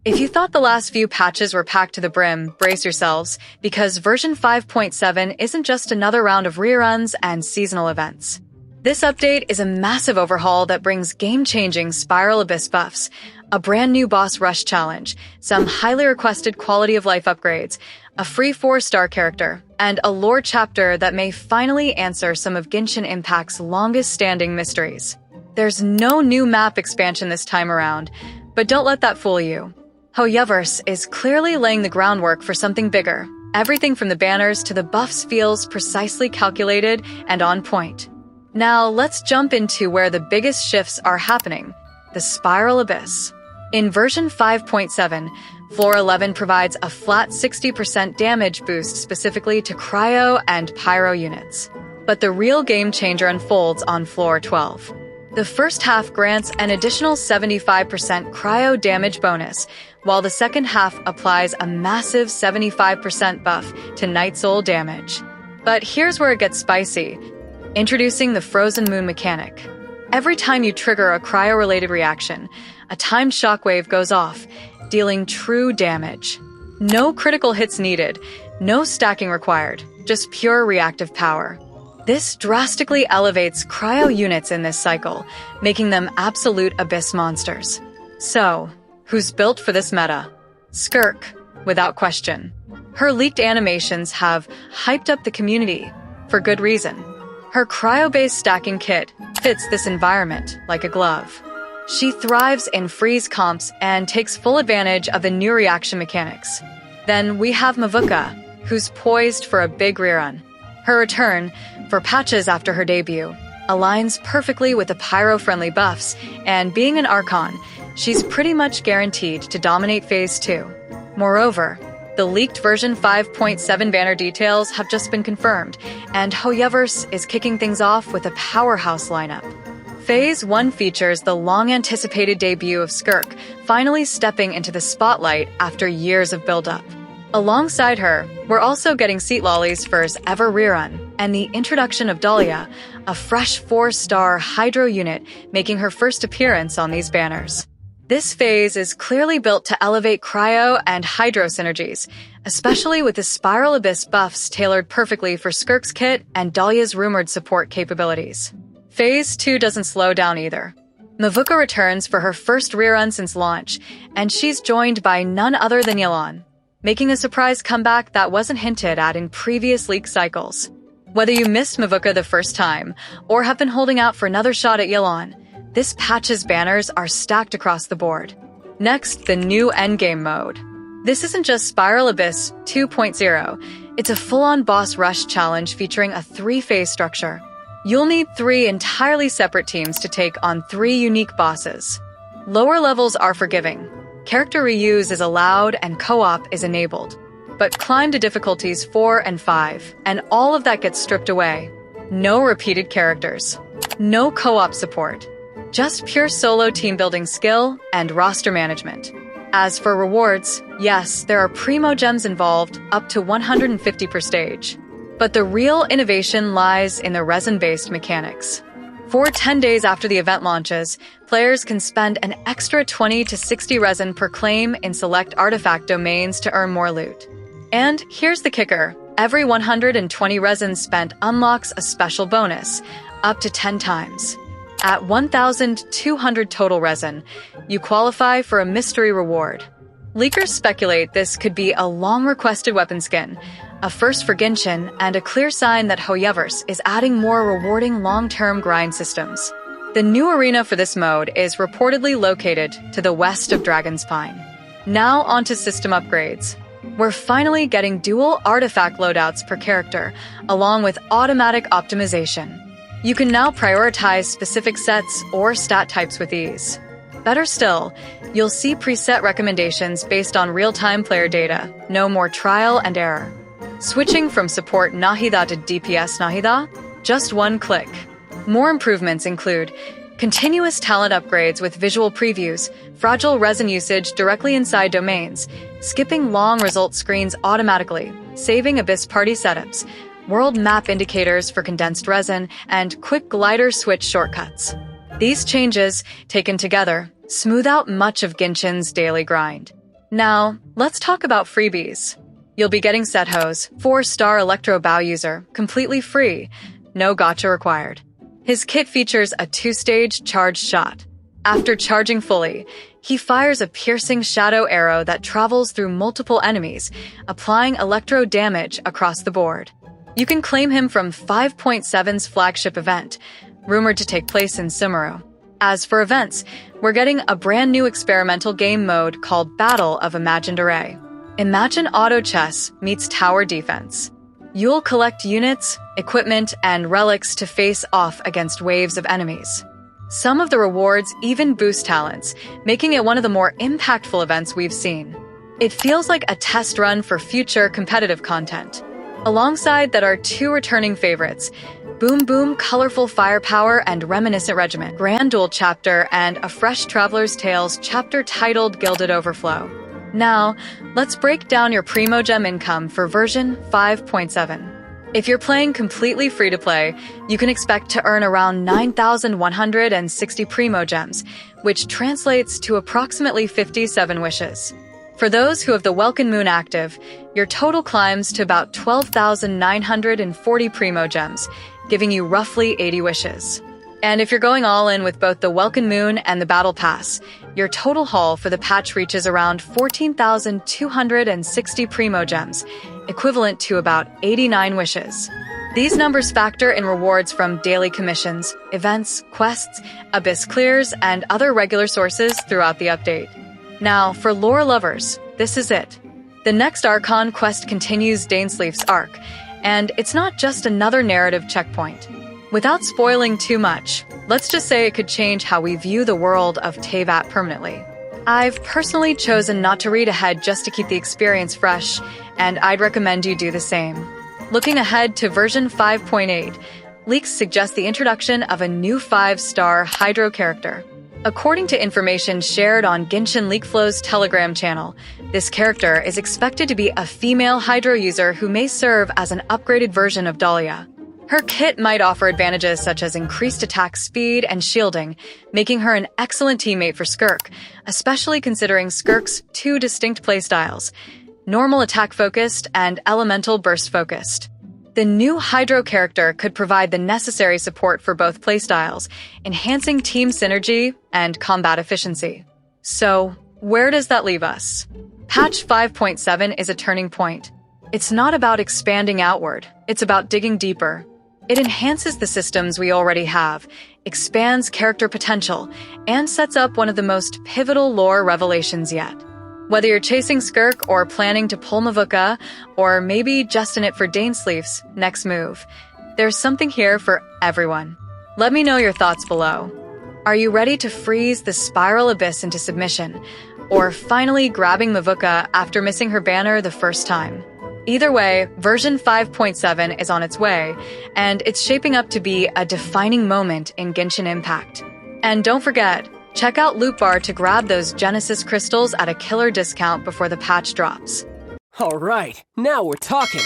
If you thought the last few patches were packed to the brim, brace yourselves, because version 5.7 isn't just another round of reruns and seasonal events. This update is a massive overhaul that brings game-changing Spiral Abyss buffs, a brand new boss rush challenge, some highly requested quality of life upgrades, a free 4-star character, and a lore chapter that may finally answer some of Genshin Impact's longest-standing mysteries. There's no new map expansion this time around, but don't let that fool you. HOYOVERSE is clearly laying the groundwork for something bigger. Everything from the banners to the buffs feels precisely calculated and on point. Now, let's jump into where the biggest shifts are happening, the Spiral Abyss. In version 5.7, Floor 11 provides a flat 60% damage boost specifically to Cryo and Pyro units. But the real game changer unfolds on Floor 12. The first half grants an additional 75% Cryo damage bonus, while the second half applies a massive 75% buff to Night Soul damage. But here's where it gets spicy. Introducing the Frozen Moon mechanic. Every time you trigger a cryo-related reaction, a timed shockwave goes off, dealing true damage. No critical hits needed, no stacking required, just pure reactive power. This drastically elevates cryo units in this cycle, making them absolute abyss monsters. So, who's built for this meta? Skirk, without question. Her leaked animations have hyped up the community, for good reason. Her cryo-based stacking kit fits this environment like a glove. She thrives in freeze comps and takes full advantage of the new reaction mechanics. Then we have Mavuika, who's poised for a big rerun. Her return, for patches after her debut, aligns perfectly with the pyro-friendly buffs, and being an Archon, she's pretty much guaranteed to dominate Phase 2. Moreover, the leaked version 5.7 banner details have just been confirmed, and HOYOVERSE is kicking things off with a powerhouse lineup. Phase 1 features the long-anticipated debut of Skirk, finally stepping into the spotlight after years of build-up. Alongside her, we're also getting seat lollies for his ever rerun, and the introduction of Dahlia, a fresh 4-star Hydro unit making her first appearance on these banners. This phase is clearly built to elevate Cryo and Hydro synergies, especially with the Spiral Abyss buffs tailored perfectly for Skirk's kit and Dahlia's rumored support capabilities. Phase 2 doesn't slow down either. Mavuika returns for her first rerun since launch, and she's joined by none other than Yelan, making a surprise comeback that wasn't hinted at in previous leak cycles. Whether you missed Mavuika the first time, or have been holding out for another shot at Yelan, this patch's banners are stacked across the board. Next, the new Endgame Mode. This isn't just Spiral Abyss 2.0, it's a full-on boss rush challenge featuring a 3-phase structure. You'll need 3 entirely separate teams to take on 3 unique bosses. Lower levels are forgiving. Character reuse is allowed and co-op is enabled. But climb to difficulties 4 and 5, and all of that gets stripped away. No repeated characters. No co-op support. Just pure solo team-building skill and roster management. As for rewards, yes, there are Primogems involved, up to 150 per stage. But the real innovation lies in the resin-based mechanics. For 10 days after the event launches, players can spend an extra 20 to 60 resin per claim in select artifact domains to earn more loot. And here's the kicker. Every 120 resin spent unlocks a special bonus, up to 10 times. At 1,200 total resin, you qualify for a mystery reward. Leakers speculate this could be a long-requested weapon skin, a first for Genshin, and a clear sign that HOYOVERSE is adding more rewarding long-term grind systems. The new arena for this mode is reportedly located to the west of Dragonspine. Now onto system upgrades. We're finally getting dual artifact loadouts per character, along with automatic optimization. You can now prioritize specific sets or stat types with ease. Better still, you'll see preset recommendations based on real-time player data, no more trial and error. Switching from support Nahida to DPS Nahida? Just one click. More improvements include continuous talent upgrades with visual previews, fragile resin usage directly inside domains, skipping long result screens automatically, saving Abyss party setups, world map indicators for condensed resin, and quick glider switch shortcuts. These changes, taken together, smooth out much of Genshin's daily grind. Now, let's talk about freebies. You'll be getting Sethos, 4-star Electro Bow user, completely free, no gacha required. His kit features a 2-stage charged shot. After charging fully, he fires a piercing shadow arrow that travels through multiple enemies, applying electro damage across the board. You can claim him from 5.7's flagship event, rumored to take place in Sumeru. As for events, we're getting a brand new experimental game mode called Battle of Imagined Array. Imagine auto chess meets tower defense. You'll collect units, equipment, and relics to face off against waves of enemies. Some of the rewards even boost talents, making it one of the more impactful events we've seen. It feels like a test run for future competitive content. Alongside that are 2 returning favorites, Boom Boom Colorful Firepower and Reminiscent Regiment, Grand Duel Chapter, and a fresh Traveler's Tales chapter titled Gilded Overflow. Now, let's break down your Primogem income for version 5.7. If you're playing completely free-to-play, you can expect to earn around 9,160 Primogems, which translates to approximately 57 wishes. For those who have the Welkin Moon active, your total climbs to about 12,940 Primogems, giving you roughly 80 wishes. And if you're going all in with both the Welkin Moon and the Battle Pass, your total haul for the patch reaches around 14,260 Primogems, equivalent to about 89 wishes. These numbers factor in rewards from daily commissions, events, quests, abyss clears, and other regular sources throughout the update. Now, for lore lovers, this is it. The next Archon quest continues Dainsleif's arc, and it's not just another narrative checkpoint. Without spoiling too much, let's just say it could change how we view the world of Teyvat permanently. I've personally chosen not to read ahead just to keep the experience fresh, and I'd recommend you do the same. Looking ahead to version 5.8, leaks suggest the introduction of a new 5-star Hydro character. According to information shared on Genshin Leakflow's Telegram channel, this character is expected to be a female Hydro user who may serve as an upgraded version of Dahlia. Her kit might offer advantages such as increased attack speed and shielding, making her an excellent teammate for Skirk, especially considering Skirk's 2 distinct playstyles, normal attack-focused and elemental burst-focused. The new Hydro character could provide the necessary support for both playstyles, enhancing team synergy and combat efficiency. So, where does that leave us? Patch 5.7 is a turning point. It's not about expanding outward, it's about digging deeper. It enhances the systems we already have, expands character potential, and sets up one of the most pivotal lore revelations yet. Whether you're chasing Skirk or planning to pull Mavuika, or maybe just in it for Dainsleif's next move, there's something here for everyone. Let me know your thoughts below. Are you ready to freeze the Spiral Abyss into submission, or finally grabbing Mavuika after missing her banner the first time? Either way, version 5.7 is on its way, and it's shaping up to be a defining moment in Genshin Impact. And don't forget, check out Loot Bar to grab those Genesis crystals at a killer discount before the patch drops. Alright, now we're talking!